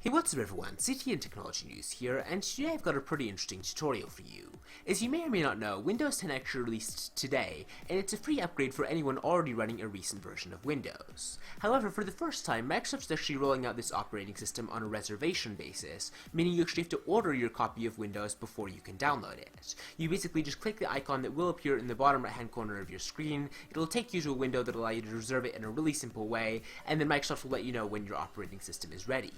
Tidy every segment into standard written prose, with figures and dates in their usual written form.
Hey, what's up everyone, CTN Technology News here, and today I've got a pretty interesting tutorial for you. As you may or may not know, Windows 10 actually released today, and it's a free upgrade for anyone already running a recent version of Windows. However, for the first time, Microsoft is actually rolling out this operating system on a reservation basis, meaning you actually have to order your copy of Windows before you can download it. You basically just click the icon that will appear in the bottom right hand corner of your screen, it'll take you to a window that will allow you to reserve it in a really simple way, and then Microsoft will let you know when your operating system is ready.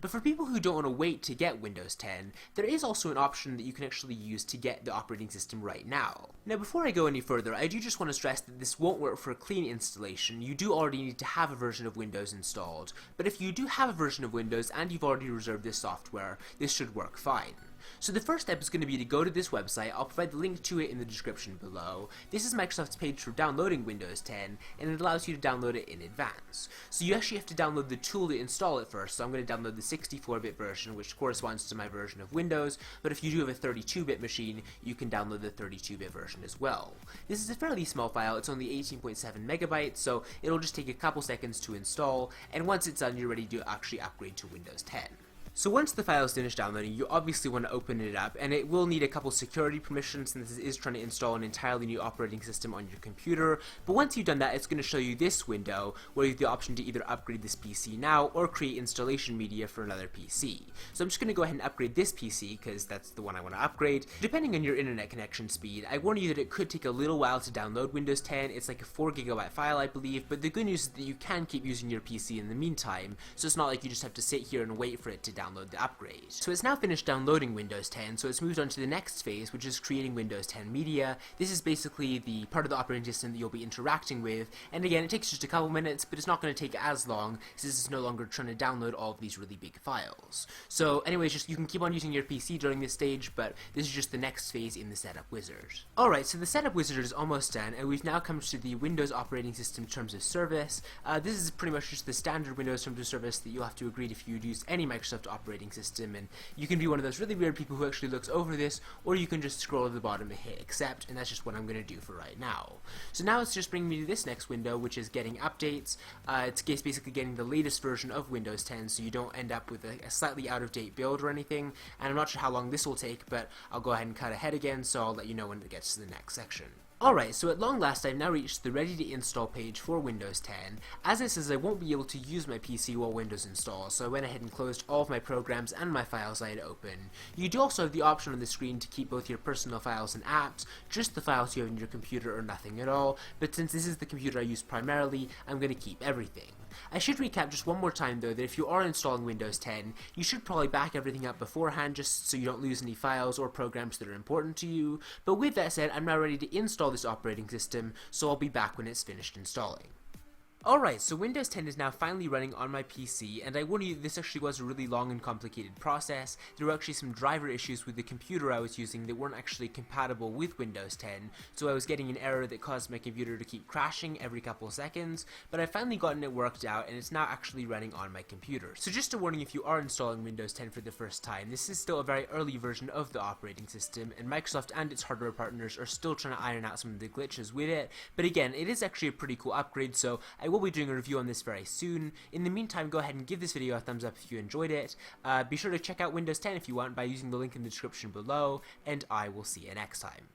But for people who don't want to wait to get Windows 10, there is also an option that you can actually use to get the operating system right now. Now before I go any further, I do just want to stress that this won't work for a clean installation. You do already need to have a version of Windows installed, but if you do have a version of Windows and you've already reserved this software, this should work fine. So the first step is going to be to go to this website. I'll provide the link to it in the description below. This is Microsoft's page for downloading Windows 10, and it allows you to download it in advance. So you actually have to download the tool to install it first, so I'm going to download the 64-bit version, which corresponds to my version of Windows, but if you do have a 32-bit machine, you can download the 32-bit version as well. This is a fairly small file, it's only 18.7 megabytes, so it'll just take a couple seconds to install, and once it's done, you're ready to actually upgrade to Windows 10. So once the file is finished downloading, you obviously want to open it up, and it will need a couple security permissions since this is trying to install an entirely new operating system on your computer. But once you've done that, it's going to show you this window where you have the option to either upgrade this PC now or create installation media for another PC. So I'm just going to go ahead and upgrade this PC because that's the one I want to upgrade. Depending on your internet connection speed, I warn you that it could take a little while to download Windows 10. It's like a 4 gigabyte file, I believe, but the good news is that you can keep using your PC in the meantime, so it's not like you just have to sit here and wait for it to download the upgrade. So it's now finished downloading Windows 10, so it's moved on to the next phase, which is creating Windows 10 media. This is basically the part of the operating system that you'll be interacting with, and again, it takes just a couple minutes, but it's not going to take as long, since it's no longer trying to download all of these really big files. So anyways, just you can keep on using your PC during this stage, but this is just the next phase in the setup wizard. Alright, so the setup wizard is almost done, and we've now come to the Windows operating system terms of service. This is pretty much just the standard Windows terms of service that you'll have to agree if you use any Microsoft operating system, and you can be one of those really weird people who actually looks over this, or you can just scroll to the bottom and hit accept, and that's just what I'm going to do for right now. So now it's just bringing me to this next window, which is getting updates. It's basically getting the latest version of Windows 10, so you don't end up with a slightly out-of-date build or anything, and I'm not sure how long this will take, but I'll go ahead and cut ahead again, so I'll let you know when it gets to the next section. Alright, so at long last I've now reached the ready to install page for Windows 10. As it says, I won't be able to use my PC while Windows installs, so I went ahead and closed all of my programs and my files I had open. You do also have the option on the screen to keep both your personal files and apps, just the files you have on your computer or nothing at all, but since this is the computer I use primarily, I'm going to keep everything. I should recap just one more time though that if you are installing Windows 10, you should probably back everything up beforehand just so you don't lose any files or programs that are important to you, but with that said, I'm now ready to install this operating system, so I'll be back when it's finished installing. Alright, so Windows 10 is now finally running on my PC, and I warn you this actually was a really long and complicated process. There were actually some driver issues with the computer I was using that weren't actually compatible with Windows 10, so I was getting an error that caused my computer to keep crashing every couple of seconds, but I've finally gotten it worked out, and it's now actually running on my computer. So just a warning if you are installing Windows 10 for the first time, this is still a very early version of the operating system, and Microsoft and its hardware partners are still trying to iron out some of the glitches with it, but again, it is actually a pretty cool upgrade, so I will be doing a review on this very soon. In the meantime, go ahead and give this video a thumbs up if you enjoyed it. Be sure to check out Windows 10 if you want by using the link in the description below, and I will see you next time.